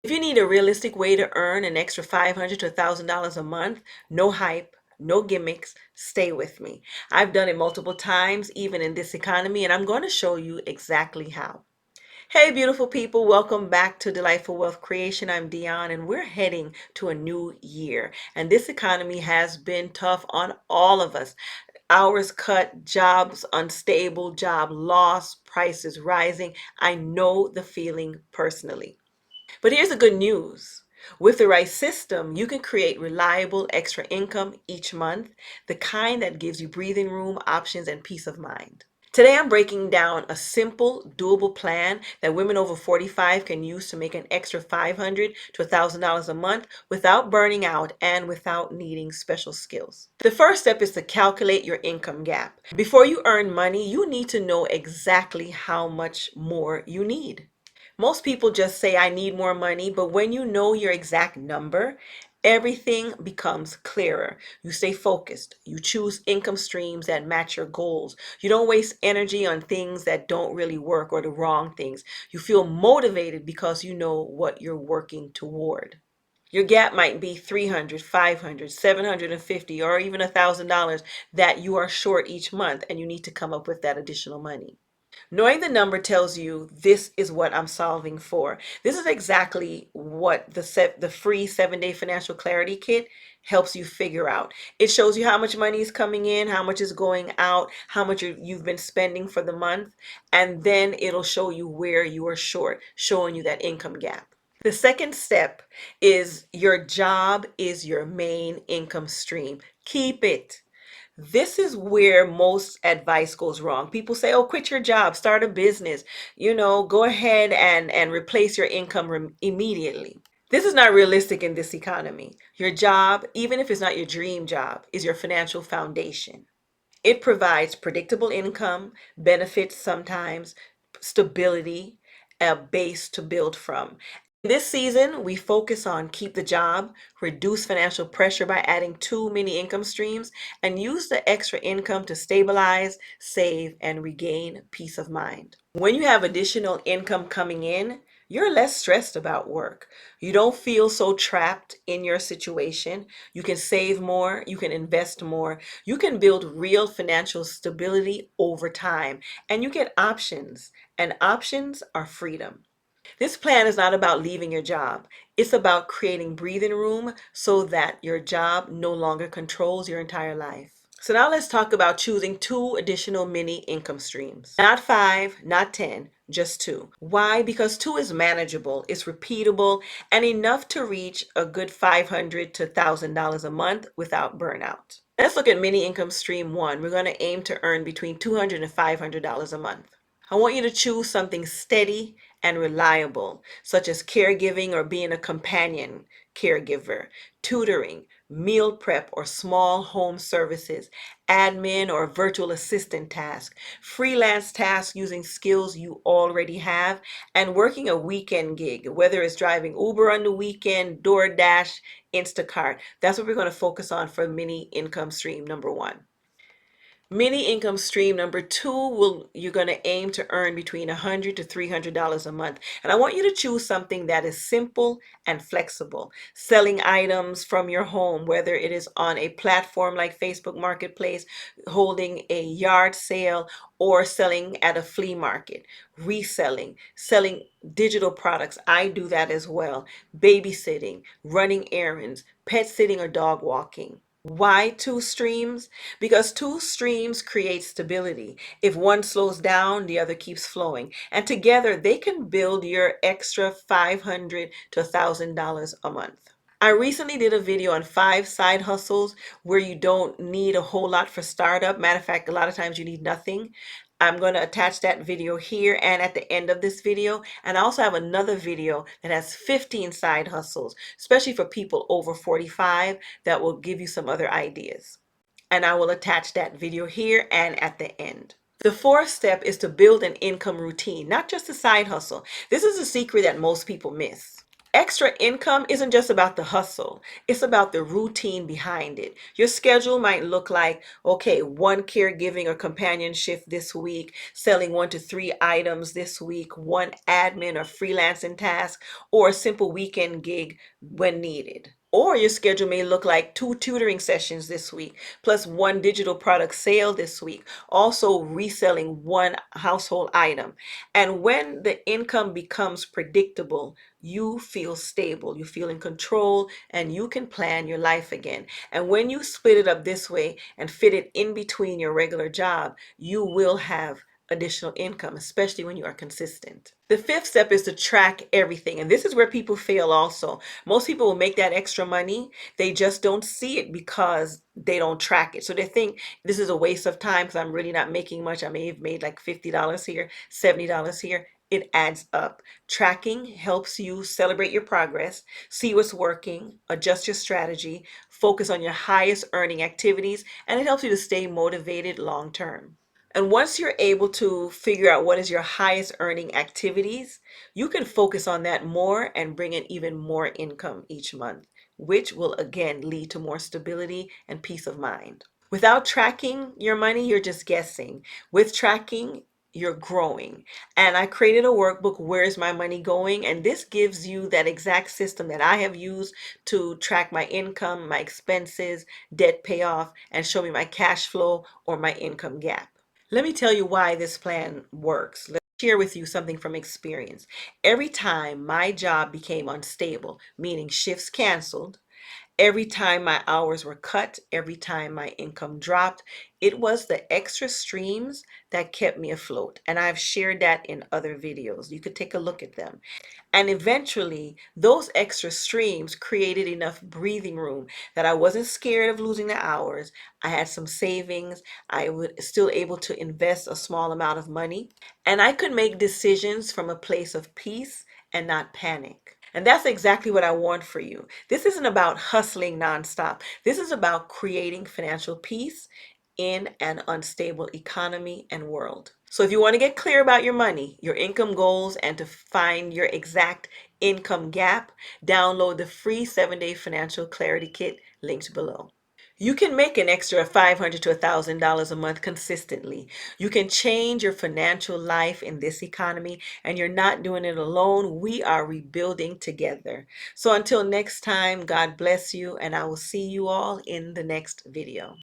If you need a realistic way to earn an extra $500 to $1,000 a month, no hype, no gimmicks, stay with me. I've done it multiple times, even in this economy, and I'm going to show you exactly how. Hey, beautiful people, welcome back to Delightful Wealth Creation. I'm Dion, and we're heading to a new year. And this economy has been tough on all of us. Hours cut, jobs unstable, job loss, prices rising. I know the feeling personally. But here's the good news. With the right system, you can create reliable extra income each month, the kind that gives you breathing room, options, and peace of mind. Today, I'm breaking down a simple, doable plan that women over 45 can use to make an extra $500 to $1,000 a month without burning out and without needing special skills. The first step is to calculate your income gap. Before you earn money, you need to know exactly how much more you need. Most people just say, I need more money, but when you know your exact number, everything becomes clearer. You stay focused. You choose income streams that match your goals. You don't waste energy on things that don't really work or the wrong things. You feel motivated because you know what you're working toward. Your gap might be 300, 500, 750, or even $1,000 that you are short each month, and you need to come up with that additional money. Knowing the number tells you this is what I'm solving for. This is exactly what the free 7-day financial clarity kit helps you figure out. It shows you how much money is coming in, how much is going out, how much you've been spending for the month, and then it'll show you where you are short, showing you that income gap. The second step is your job is your main income stream. Keep it. This is where most advice goes wrong. People say, oh, quit your job, start a business, go ahead and replace your income immediately. This is not realistic in this economy. Your job, even if it's not your dream job, is your financial foundation. It provides predictable income, benefits sometimes, stability, a base to build from. This season, we focus on keep the job, reduce financial pressure by adding too many income streams, and use the extra income to stabilize, save, and regain peace of mind. When you have additional income coming in, you're less stressed about work. You don't feel so trapped in your situation. You can save more, you can invest more, you can build real financial stability over time, and you get options, and options are freedom. This plan is not about leaving your job. It's about creating breathing room so that your job no longer controls your entire life. So now let's talk about choosing 2 additional mini income streams. Not 5, not 10, just 2. Why? Because 2 is manageable, it's repeatable, and enough to reach a good $500 to $1,000 a month without burnout. Let's look at mini income stream 1. We're going to aim to earn between $200 and $500 a month. I want you to choose something steady and reliable, such as caregiving or being a companion caregiver, tutoring, meal prep or small home services, admin or virtual assistant tasks, freelance tasks using skills you already have, and working a weekend gig, whether it's driving Uber on the weekend, DoorDash, Instacart. That's what we're going to focus on for mini income stream number 1. Mini income stream number 2 you're going to aim to earn between $100 to $300 a month. And I want you to choose something that is simple and flexible. Selling items from your home, whether it is on a platform like Facebook Marketplace, holding a yard sale, or selling at a flea market, reselling, selling digital products. I do that as well. Babysitting, running errands, pet sitting, or dog walking. Why 2 streams? Because 2 streams create stability. If one slows down, the other keeps flowing. And together they can build your extra $500 to $1,000 a month. I recently did a video on 5 side hustles where you don't need a whole lot for startup. Matter of fact, a lot of times you need nothing. I'm going to attach that video here and at the end of this video. And I also have another video that has 15 side hustles, especially for people over 45, that will give you some other ideas. And I will attach that video here and at the end. The 4th step is to build an income routine, not just a side hustle. This is a secret that most people miss. Extra income isn't just about the hustle, it's about the routine behind it. Your schedule might look like, okay, one caregiving or companionship this week, selling 1 to 3 items this week, one admin or freelancing task, or a simple weekend gig when needed. Or your schedule may look like 2 tutoring sessions this week, plus one digital product sale this week, also reselling one household item. And when the income becomes predictable, you feel stable, you feel in control, and you can plan your life again. And when you split it up this way and fit it in between your regular job, you will have additional income, especially when you are consistent. The fifth step is to track everything. And this is where people fail also. Most people will make that extra money. They just don't see it because they don't track it. So they think this is a waste of time because I'm really not making much. I may have made like $50 here, $70 here. It adds up. Tracking helps you celebrate your progress, see what's working, adjust your strategy, focus on your highest earning activities, and it helps you to stay motivated long term. And once you're able to figure out what is your highest earning activities, you can focus on that more and bring in even more income each month, which will again lead to more stability and peace of mind. Without tracking your money, you're just guessing. With tracking, you're growing. And I created a workbook, Where's My Money Going? And this gives you that exact system that I have used to track my income, my expenses, debt payoff, and show me my cash flow or my income gap. Let me tell you why this plan works. Let's share with you something from experience. Every time my job became unstable, meaning shifts canceled, every time my hours were cut, every time my income dropped, it was the extra streams that kept me afloat. And I've shared that in other videos. You could take a look at them. And eventually, those extra streams created enough breathing room that I wasn't scared of losing the hours. I had some savings. I was still able to invest a small amount of money. And I could make decisions from a place of peace and not panic. And that's exactly what I want for you. This isn't about hustling nonstop. This is about creating financial peace in an unstable economy and world. So if you want to get clear about your money, your income goals, and to find your exact income gap, download the free 7-day financial clarity kit linked below. You can make an extra $500 to $1,000 a month consistently. You can change your financial life in this economy, and you're not doing it alone. We are rebuilding together. So until next time, God bless you, and I will see you all in the next video.